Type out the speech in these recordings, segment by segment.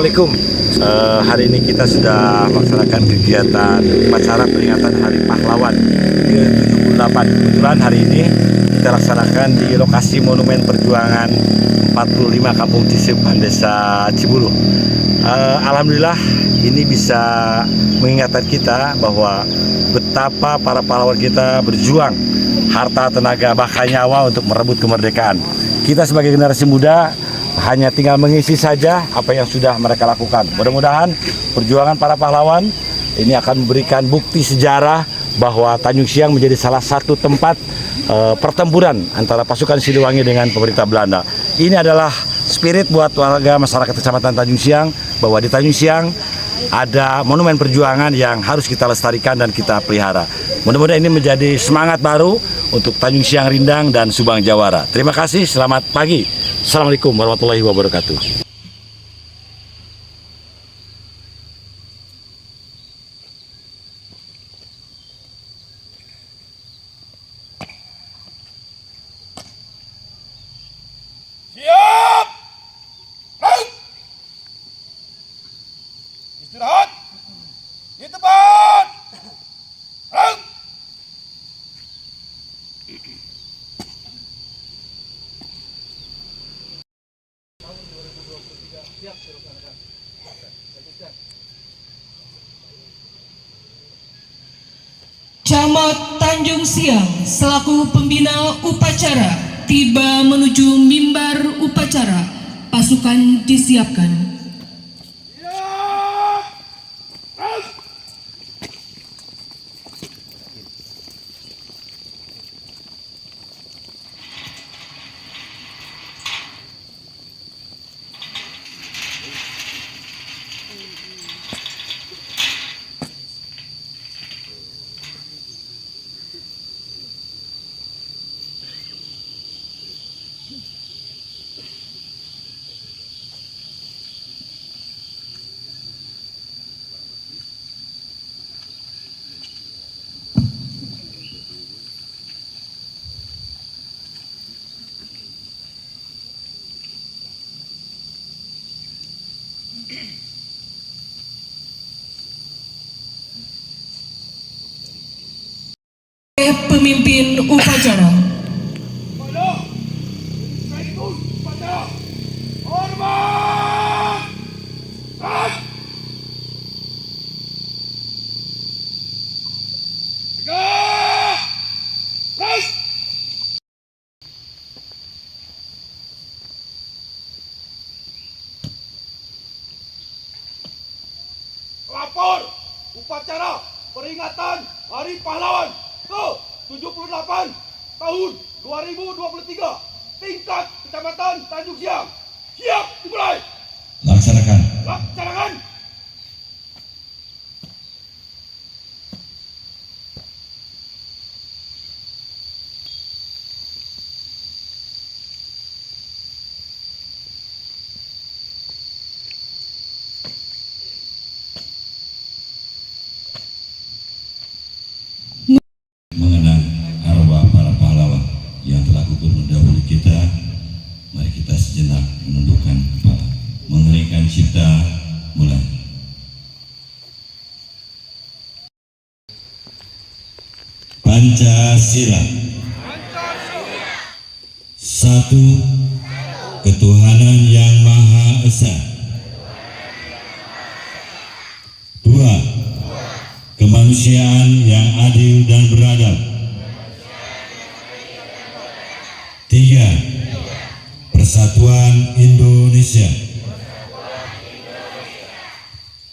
Assalamualaikum. Hari ini kita sudah melaksanakan kegiatan upacara peringatan Hari Pahlawan ke-78. Kebetulan hari ini kita laksanakan di lokasi Monumen Perjuangan 45 Kampung Cisipan, Desa Cibulu. Alhamdulillah ini bisa mengingatkan kita bahwa betapa para pahlawan kita berjuang harta, tenaga, bahkan nyawa untuk merebut kemerdekaan. Kita sebagai generasi muda hanya tinggal mengisi saja apa yang sudah mereka lakukan. Mudah-mudahan perjuangan para pahlawan ini akan memberikan bukti sejarah bahwa Tanjung Siang menjadi salah satu tempat pertempuran antara pasukan Siliwangi dengan pemerintah Belanda. Ini adalah spirit buat warga masyarakat Kecamatan Tanjung Siang bahwa di Tanjung Siang ada monumen perjuangan yang harus kita lestarikan dan kita pelihara. Mudah-mudahan ini menjadi semangat baru untuk Tanjung Siang Rindang dan Subang Jawara. Terima kasih, selamat pagi. Assalamualaikum warahmatullahi wabarakatuh. Siap! Baik! Istirahat! Di tempat! Baik! Camat Tanjung Siang selaku pembina upacara tiba menuju mimbar upacara. Pasukan disiapkan. Siap! Baik! Pemimpin upacara. Pada sekaligus pada hormat! Baik! Tegak! Baik! Lapor upacara peringatan Hari Pahlawan ke-78 tahun 2023 tingkat Kecamatan Tanjung Siang. Siap dimulai. Laksanakan. Laksanakan. Mengenang arwah para pahlawan yang telah gugur mendahului kita, mari kita sejenak menundukkan kepala, mengeringkan cipta, mulai. Pancasila. Satu, ketuhanan yang Maha Esa. Dua, kemanusiaan yang adil dan beradab. Tiga, persatuan Indonesia.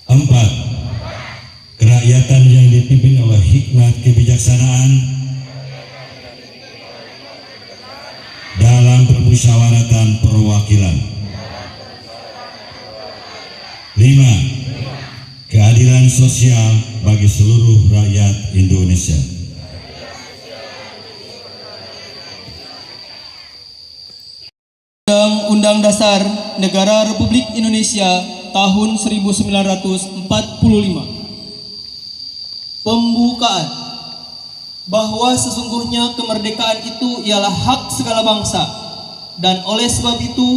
Empat, kerakyatan yang dipimpin oleh hikmat kebijaksanaan dalam permusyawaratan perwakilan. Lima, keadilan sosial bagi seluruh rakyat Indonesia. Undang-Undang Dasar Negara Republik Indonesia tahun 1945. Pembukaan bahwa sesungguhnya kemerdekaan itu ialah hak segala bangsa dan oleh sebab itu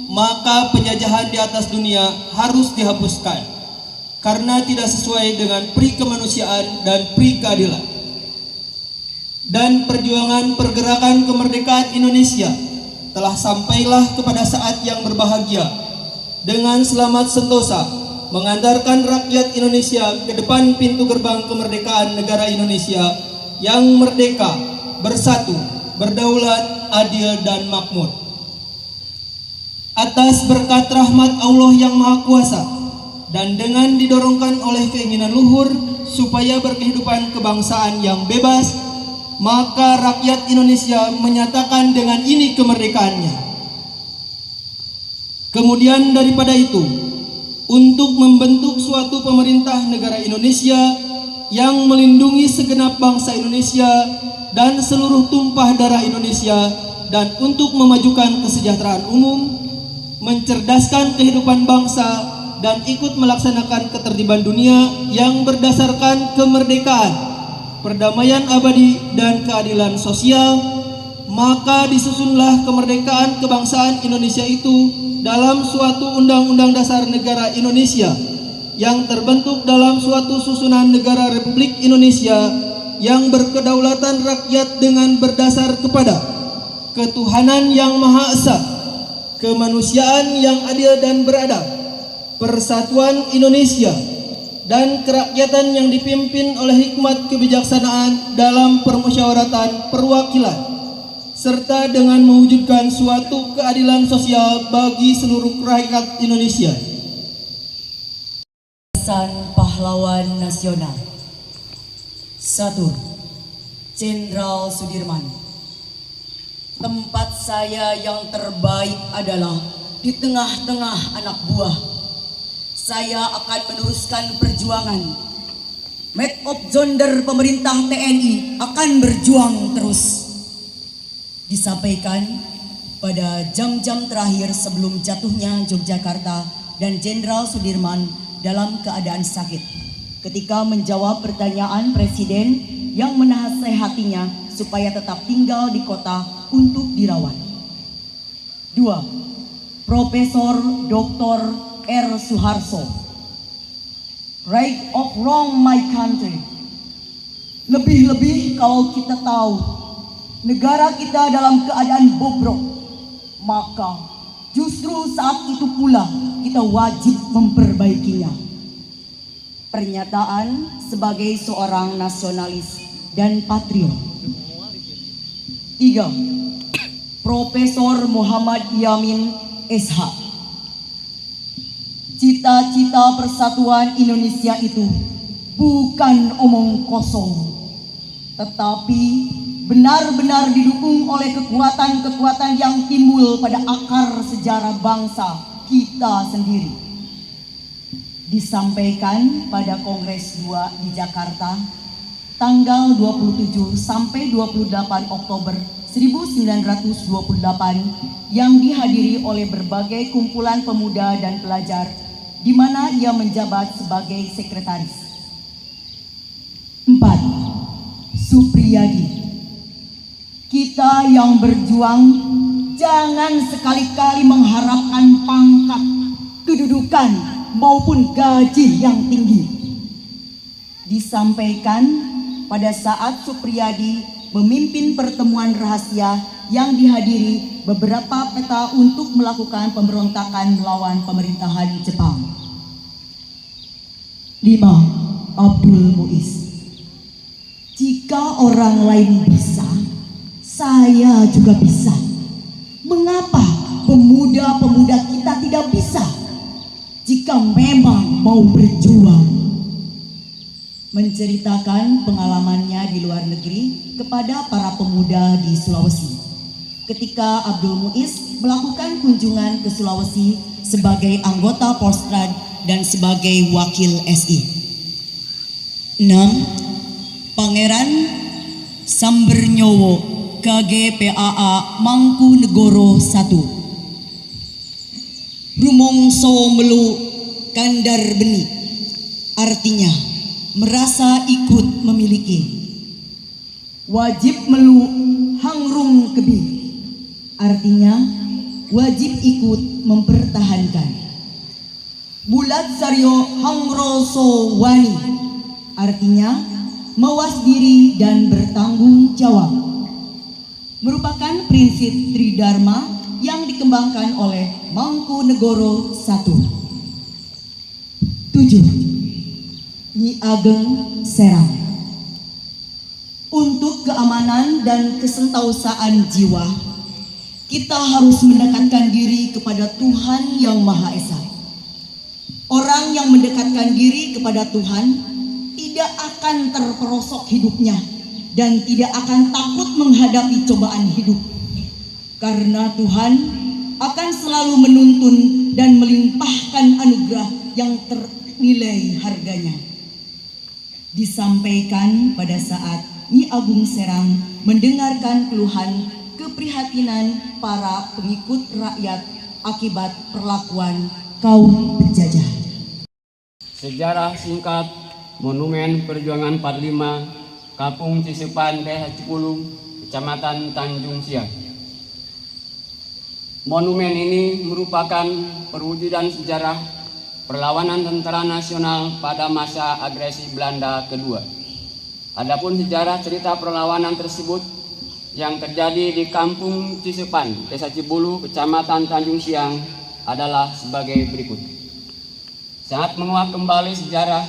maka penjajahan di atas dunia harus dihapuskan karena tidak sesuai dengan pri kemanusiaan dan pri keadilan. Dan perjuangan pergerakan kemerdekaan Indonesia telah sampailah kepada saat yang berbahagia dengan selamat sentosa mengantarkan rakyat Indonesia ke depan pintu gerbang kemerdekaan negara Indonesia yang merdeka, bersatu, berdaulat, adil, dan makmur. Atas berkat rahmat Allah yang Maha Kuasa dan dengan didorongkan oleh keinginan luhur supaya berkehidupan kebangsaan yang bebas, maka rakyat Indonesia menyatakan dengan ini kemerdekaannya. Kemudian daripada itu, untuk membentuk suatu pemerintah negara Indonesia yang melindungi segenap bangsa Indonesia dan seluruh tumpah darah Indonesia, dan untuk memajukan kesejahteraan umum, mencerdaskan kehidupan bangsa, dan ikut melaksanakan ketertiban dunia yang berdasarkan kemerdekaan, perdamaian abadi, dan keadilan sosial, maka disusunlah kemerdekaan kebangsaan Indonesia itu dalam suatu Undang-Undang Dasar Negara Indonesia yang terbentuk dalam suatu susunan negara Republik Indonesia yang berkedaulatan rakyat dengan berdasar kepada ketuhanan yang Maha Esa, kemanusiaan yang adil dan beradab, persatuan Indonesia, dan kerakyatan yang dipimpin oleh hikmat kebijaksanaan dalam permusyawaratan perwakilan, serta dengan mewujudkan suatu keadilan sosial bagi seluruh rakyat Indonesia. Pesan Pahlawan Nasional. 1. Jenderal Sudirman. Tempat saya yang terbaik adalah di tengah-tengah anak buah. Saya akan meneruskan perjuangan. Made of Zonder pemerintah TNI akan berjuang terus. Disampaikan pada jam-jam terakhir sebelum jatuhnya Yogyakarta dan Jenderal Sudirman dalam keadaan sakit, ketika menjawab pertanyaan Presiden yang menasehatinya supaya tetap tinggal di kota untuk dirawat. 2. Profesor Dr. R. Suharto. Right of wrong my country. Lebih-lebih kalau kita tahu negara kita dalam keadaan bobrok, maka justru saat itu pula kita wajib memperbaikinya. Pernyataan sebagai seorang nasionalis dan patriot. 3. Profesor Muhammad Yamin SH. Cita-cita persatuan Indonesia itu bukan omong kosong, tetapi benar-benar didukung oleh kekuatan-kekuatan yang timbul pada akar sejarah bangsa kita sendiri. Disampaikan pada Kongres 2 di Jakarta tanggal 27 sampai 28 Oktober 1928 yang dihadiri oleh berbagai kumpulan pemuda dan pelajar, di mana ia menjabat sebagai sekretaris. 4. Supriyadi. Kita yang berjuang jangan sekali-kali mengharapkan pangkat, kedudukan, maupun gaji yang tinggi. Disampaikan pada saat Supriyadi memimpin pertemuan rahasia yang dihadiri beberapa peta untuk melakukan pemberontakan melawan pemerintahan Jepang. 5. Abdul Muiz. Jika orang lain bisa, saya juga bisa. Mengapa pemuda-pemuda kita tidak bisa? Jika memang mau berjuang. Menceritakan pengalamannya di luar negeri kepada para pemuda di Sulawesi, ketika Abdul Muiz melakukan kunjungan ke Sulawesi sebagai anggota Postrad dan sebagai wakil SI. 6. Pangeran Sambernyowo KGPAA Mangkunegoro I. Rumongso melu kandar beni, artinya merasa ikut memiliki. Wajib melu hangrung kebi, artinya wajib ikut mempertahankan. Bulat Saryo Hangroso Wani, artinya mawas diri dan bertanggung jawab, merupakan prinsip Tridharma yang dikembangkan oleh Mangkunegoro I. 7. Nyi Ageng Serang. Untuk keamanan dan kesentausaan jiwa, kita harus mendekatkan diri kepada Tuhan Yang Maha Esa. Orang yang mendekatkan diri kepada Tuhan tidak akan terperosok hidupnya dan tidak akan takut menghadapi cobaan hidup. Karena Tuhan akan selalu menuntun dan melimpahkan anugerah yang ternilai harganya. Disampaikan pada saat Nyi Agung Serang mendengarkan keluhan keprihatinan para pengikut rakyat akibat perlakuan kaum penjajah. Sejarah singkat Monumen Perjuangan 45 Kampung Cisepan, Desa Cipulu, Kecamatan Tanjung Siang. Monumen ini merupakan perwujudan sejarah perlawanan tentara nasional pada masa agresi Belanda kedua. Adapun sejarah cerita perlawanan tersebut yang terjadi di Kampung Cisepan, Desa Cipulu, Kecamatan Tanjung Siang adalah sebagai berikut. Saat menguak kembali sejarah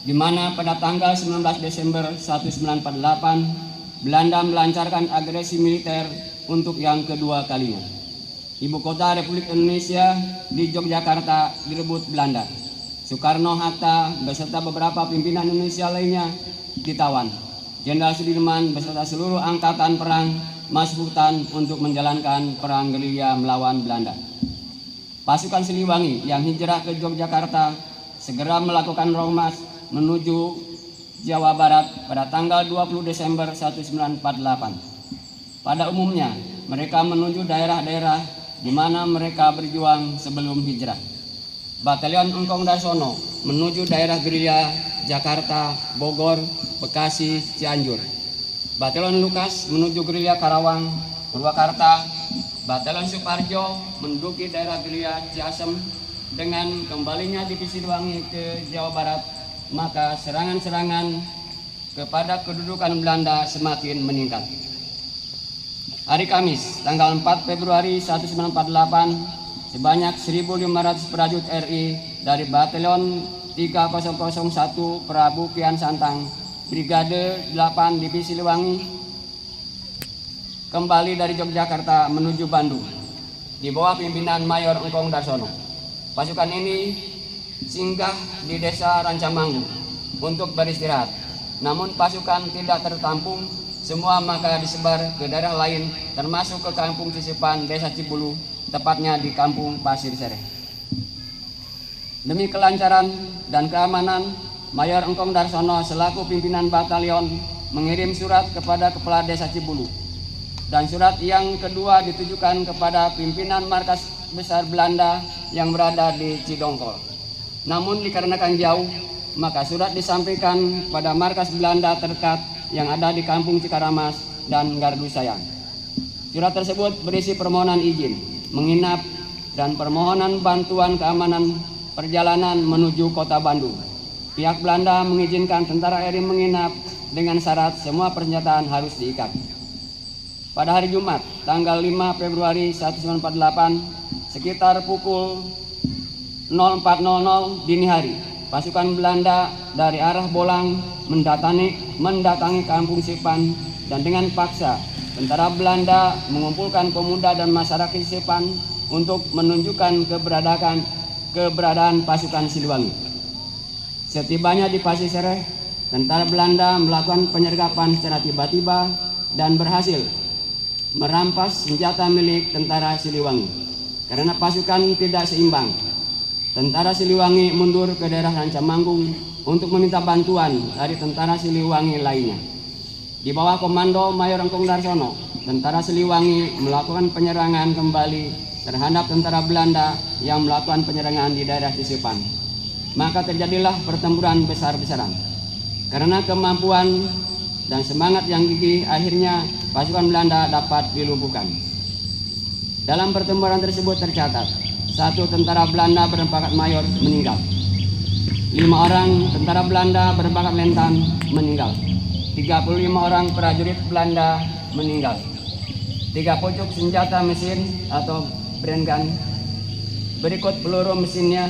di mana pada tanggal 19 Desember 1948 Belanda melancarkan agresi militer untuk yang kedua kalinya. Ibu kota Republik Indonesia di Yogyakarta direbut Belanda. Soekarno-Hatta beserta beberapa pimpinan Indonesia lainnya ditawan. Jenderal Sudirman beserta seluruh angkatan perang masuk hutan untuk menjalankan perang gerilya melawan Belanda. Pasukan Siliwangi yang hijrah ke Yogyakarta segera melakukan romas menuju Jawa Barat pada tanggal 20 Desember 1948. Pada umumnya, mereka menuju daerah-daerah di mana mereka berjuang sebelum hijrah. Batalion Engkong Darsono menuju daerah gerilya Jakarta, Bogor, Bekasi, Cianjur. Batalion Lukas menuju gerilya Karawang, Purwakarta. Batalion Suparjo menduduki daerah gerilya Ciasem. Dengan kembalinya divisi Siliwangi ke Jawa Barat, maka serangan-serangan kepada kedudukan Belanda semakin meningkat. Hari Kamis, tanggal 4 Februari 1948, sebanyak 1.500 prajurit RI dari Batalion 3001 Prabu Kian Santang, Brigade 8 Divisi Siliwangi, kembali dari Yogyakarta menuju Bandung di bawah pimpinan Mayor Engkong Darsono. Pasukan ini singgah di desa Rancamanggu untuk beristirahat. Namun pasukan tidak tertampung semua, maka disebar ke daerah lain termasuk ke Kampung Cisepan, Desa Cipulu, tepatnya di Kampung Pasir Sereh. Demi kelancaran dan keamanan, Mayor Engkong Darsono selaku pimpinan batalion mengirim surat kepada Kepala Desa Cipulu. Dan surat yang kedua ditujukan kepada pimpinan markas besar Belanda yang berada di Cidongkol. Namun dikarenakan jauh, maka surat disampaikan pada markas Belanda terdekat yang ada di Kampung Cikaramas dan Gardu Sayang. Surat tersebut berisi permohonan izin menginap dan permohonan bantuan keamanan perjalanan menuju kota Bandung. Pihak Belanda mengizinkan tentara RI menginap dengan syarat semua persenjataan harus diikat. Pada hari Jumat, tanggal 5 Februari 1948, sekitar pukul 04.00 dini hari, pasukan Belanda dari arah Bolang mendatangi Kampung Cisepan, dan dengan paksa tentara Belanda mengumpulkan pemuda dan masyarakat Cisepan untuk menunjukkan keberadaan pasukan Siliwangi. Setibanya di Pasir Sereh, tentara Belanda melakukan penyergapan secara tiba-tiba dan berhasil merampas senjata milik tentara Siliwangi. Karena pasukan tidak seimbang, tentara Siliwangi mundur ke daerah Rancamanggung untuk meminta bantuan dari tentara Siliwangi lainnya. Di bawah komando Mayor Engkong Darsono, tentara Siliwangi melakukan penyerangan kembali terhadap tentara Belanda yang melakukan penyerangan di daerah Cisepan. Maka terjadilah pertempuran besar-besaran. Karena kemampuan dan semangat yang gigih, akhirnya pasukan Belanda dapat dilumpuhkan. Dalam pertempuran tersebut tercatat 1 tentara Belanda berpangkat mayor meninggal, 5 orang tentara Belanda berpangkat letnan meninggal, 35 orang prajurit Belanda meninggal, 3 pucuk senjata mesin atau brand gun, berikut peluru mesinnya,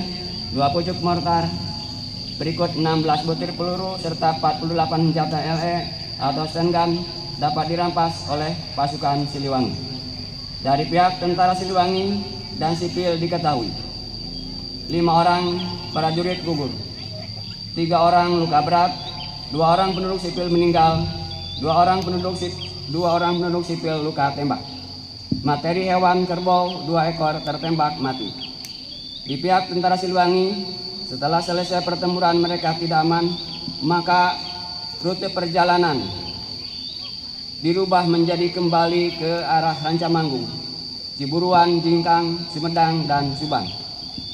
2 pucuk mortar, berikut 16 butir peluru serta 48 senjata LE atau stun gun dapat dirampas oleh pasukan Siliwangi. Dari pihak tentara Siliwangi dan sipil diketahui 5 orang prajurit gugur, 3 orang luka berat, 2 orang penduduk sipil meninggal, 2 orang penduduk sipil luka tembak. Materi hewan kerbau 2 ekor tertembak mati. Di pihak tentara Siliwangi, setelah selesai pertempuran mereka tidak aman, maka rute perjalanan dirubah menjadi kembali ke arah Rancamanggung, Ciburuan, Jingkang, Sumedang, dan Subang.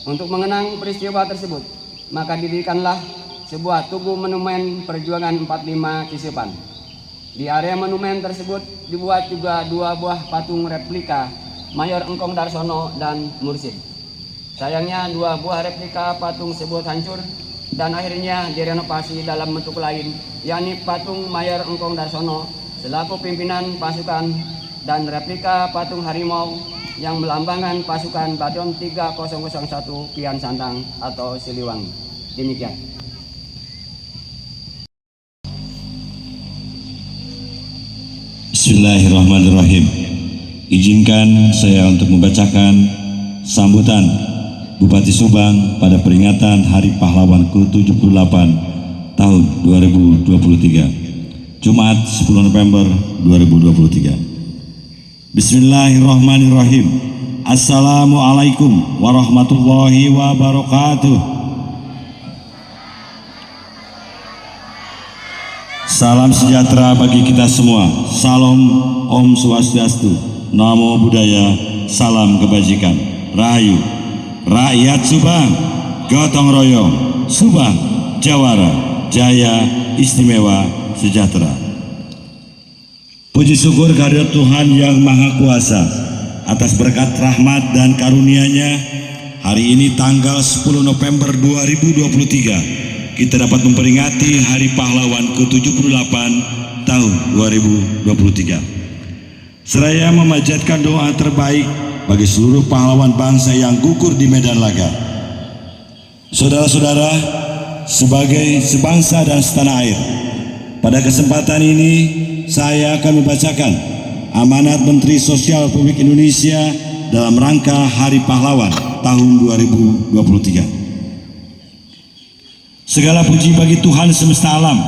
Untuk mengenang peristiwa tersebut, maka didirikanlah sebuah tugu monumen perjuangan 45 Cisipan. Di area monumen tersebut dibuat juga 2 buah patung replika Mayor Engkong Darsono dan Mursid. Sayangnya 2 buah replika patung tersebut hancur dan akhirnya direnovasi dalam bentuk lain, yakni patung Mayor Engkong Darsono selaku pimpinan pasukan dan replika patung harimau yang melambangkan pasukan Batalion 3001 Pian Santang atau Siliwangi. Demikian. Bismillahirrahmanirrahim. Izinkan saya untuk membacakan sambutan Bupati Subang pada peringatan Hari Pahlawan ke-78 tahun 2023. Jumat 10 November 2023. Bismillahirrahmanirrahim. Assalamualaikum warahmatullahi wabarakatuh. Salam sejahtera bagi kita semua. Salam Om Swastiastu, Namo Buddhaya, salam kebajikan. Rahayu. Rakyat Subang, gotong royong, Subang, Jawara, Jaya, Istimewa, sejahtera. Puji syukur kehadirat Tuhan Yang Maha Kuasa atas berkat rahmat dan karunia-Nya. Hari ini tanggal 10 November 2023 kita dapat memperingati Hari Pahlawan ke-78 tahun 2023. Seraya memanjatkan doa terbaik bagi seluruh pahlawan bangsa yang gugur di medan laga. Saudara-saudara, sebagai sebangsa dan setanah air, pada kesempatan ini saya akan membacakan amanat Menteri Sosial Republik Indonesia dalam rangka Hari Pahlawan tahun 2023. Segala puji bagi Tuhan semesta alam.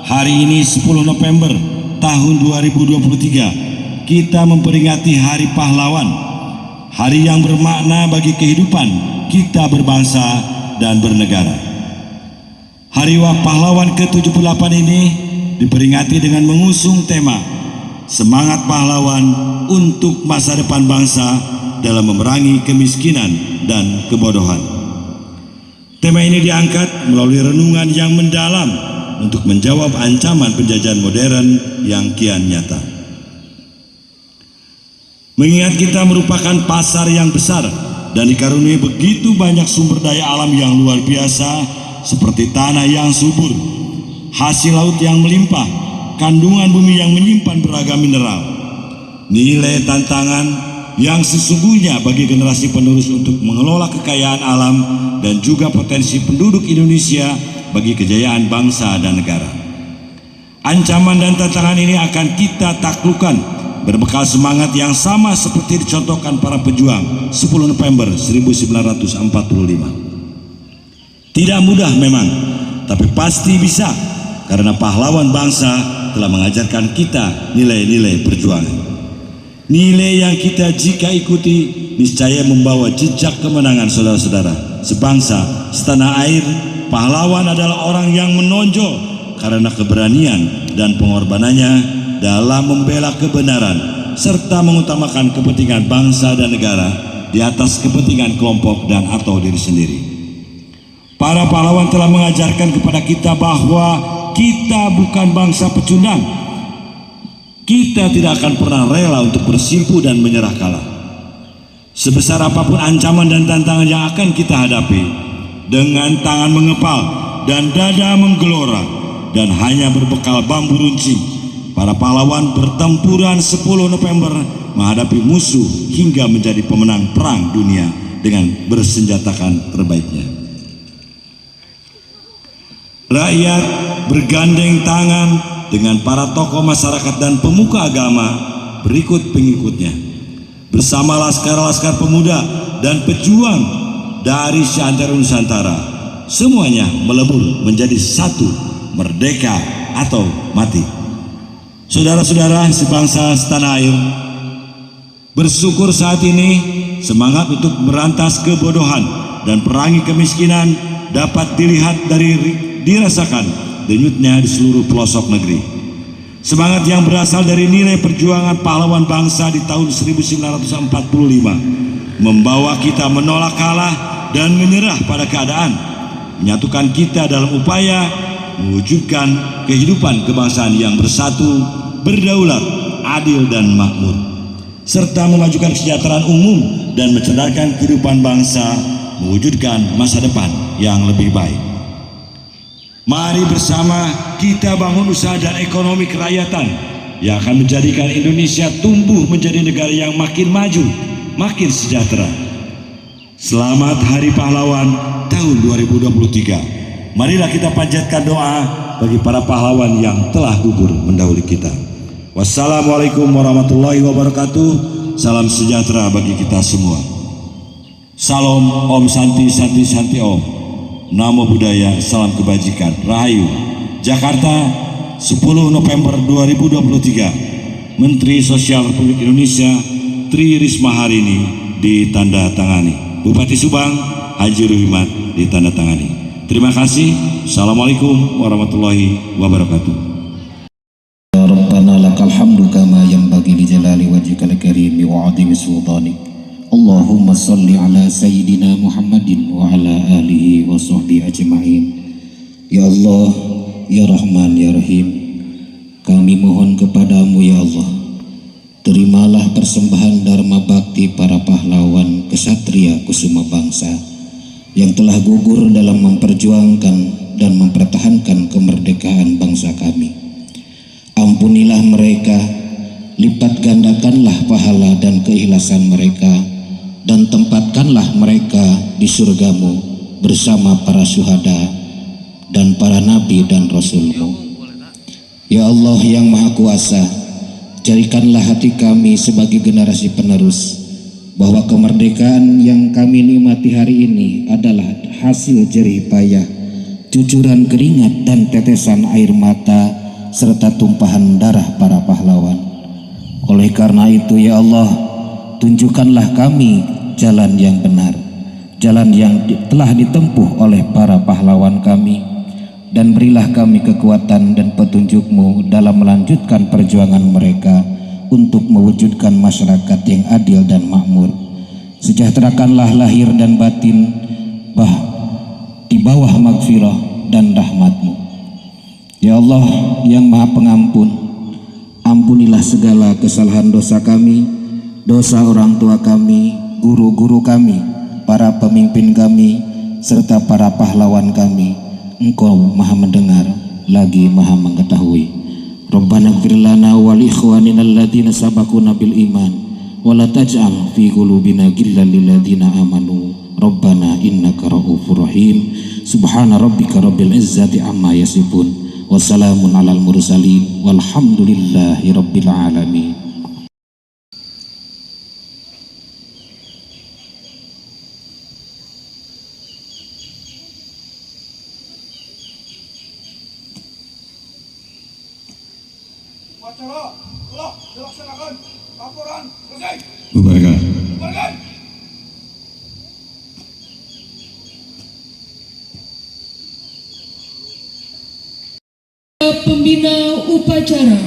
Hari ini 10 November tahun 2023 kita memperingati Hari Pahlawan, hari yang bermakna bagi kehidupan kita berbangsa dan bernegara. Hari Pahlawan ke-78 ini diperingati dengan mengusung tema Semangat Pahlawan untuk Masa Depan Bangsa dalam memerangi kemiskinan dan kebodohan. Tema ini diangkat melalui renungan yang mendalam untuk menjawab ancaman penjajahan modern yang kian nyata. Mengingat kita merupakan pasar yang besar dan dikaruniai begitu banyak sumber daya alam yang luar biasa seperti tanah yang subur, hasil laut yang melimpah, kandungan bumi yang menyimpan beragam mineral. Nilai tantangan yang sesungguhnya bagi generasi penerus untuk mengelola kekayaan alam dan juga potensi penduduk Indonesia bagi kejayaan bangsa dan negara. Ancaman dan tantangan ini akan kita taklukkan berbekal semangat yang sama seperti dicontohkan para pejuang 10 November 1945. Tidak mudah memang, tapi pasti bisa, karena pahlawan bangsa telah mengajarkan kita nilai-nilai perjuangan. Nilai yang kita jika ikuti niscaya membawa jejak kemenangan saudara-saudara. Sebangsa, setanah air, pahlawan adalah orang yang menonjol karena keberanian dan pengorbanannya dalam membela kebenaran serta mengutamakan kepentingan bangsa dan negara di atas kepentingan kelompok dan atau diri sendiri. Para pahlawan telah mengajarkan kepada kita bahwa kita bukan bangsa pecundang. Kita tidak akan pernah rela untuk bersimpu dan menyerah kalah. Sebesar apapun ancaman dan tantangan yang akan kita hadapi, dengan tangan mengepal dan dada menggelora dan hanya berbekal bambu runcing, para pahlawan pertempuran 10 November menghadapi musuh hingga menjadi pemenang perang dunia dengan bersenjatakan terbaiknya. Rakyat bergandeng tangan dengan para tokoh masyarakat dan pemuka agama berikut pengikutnya. Bersama laskar-laskar pemuda dan pejuang dari seantero Nusantara, semuanya melebur menjadi satu, merdeka atau mati. Saudara-saudara sebangsa setanah air, bersyukur saat ini semangat untuk merantas kebodohan dan perangi kemiskinan dapat dirasakan denyutnya di seluruh pelosok negeri. Semangat yang berasal dari nilai perjuangan pahlawan bangsa di tahun 1945 membawa kita menolak kalah dan menyerah pada keadaan, menyatukan kita dalam upaya mewujudkan kehidupan kebangsaan yang bersatu, berdaulat, adil dan makmur, serta memajukan kesejahteraan umum dan mencerdaskan kehidupan bangsa, mewujudkan masa depan yang lebih baik. Mari bersama kita bangun usaha dan ekonomi kerakyatan yang akan menjadikan Indonesia tumbuh menjadi negara yang makin maju, makin sejahtera. Selamat Hari Pahlawan tahun 2023. Marilah kita panjatkan doa bagi para pahlawan yang telah gugur mendahului kita. Wassalamualaikum warahmatullahi wabarakatuh. Salam sejahtera bagi kita semua. Salam, Om Santi Santi Santi Om. Namo Buddhaya, salam kebajikan, Rahayu. Jakarta, 10 November 2023. Menteri Sosial Republik Indonesia Tri Risma Harini ditandatangani. Bupati Subang Haji Ruhimat ditandatangani. Terima kasih. Assalamualaikum warahmatullahi wabarakatuh. Ya Rabbana lakal hamdu kama yanbaghi li jalali wajhikal karimi wa 'azimi sultanik. Allahumma salli ala Sayyidina Muhammadin wa ala alihi wa sahbihi ajma'in. Ya Allah, Ya Rahman, Ya Rahim, kami mohon kepadamu ya Allah, terimalah persembahan dharma bakti para pahlawan kesatria kusuma bangsa yang telah gugur dalam memperjuangkan dan mempertahankan kemerdekaan bangsa kami. Ampunilah mereka, lipat gandakanlah pahala dan keikhlasan mereka, dan tempatkanlah mereka di surgamu bersama para syuhada dan para nabi dan rasulmu. Ya Allah yang Maha Kuasa, jadikanlah hati kami sebagai generasi penerus bahwa kemerdekaan yang kami nikmati hari ini adalah hasil jerih payah, cucuran keringat dan tetesan air mata serta tumpahan darah para pahlawan. Oleh karena itu ya Allah, tunjukkanlah kami jalan yang benar, jalan yang telah ditempuh oleh para pahlawan kami, dan berilah kami kekuatan dan petunjuk-Mu dalam melanjutkan perjuangan mereka untuk mewujudkan masyarakat yang adil dan makmur. Sejahterakanlah lahir dan batin di bawah magfirah dan rahmat-Mu. Ya Allah yang Maha Pengampun, ampunilah segala kesalahan dosa kami, dosa orang tua kami, guru-guru kami, para pemimpin kami, serta para pahlawan kami. Engkau Maha mendengar lagi Maha mengetahui. Rabbana ighfir lana wa li ikhwanina alladziina sabaquna bil iman wa la taj'al fi qulubina ghillan lil ladziina amanu Rabbana innaka ra'ufur rahim. Subhana rabbika rabbil izzati amma yasifun wa salamun alal mursalin walhamdulillahi rabbil alamin. Upacara telah dilaksanakan. Laporan selesai. Bubarkan. Bubarkan. Pembina upacara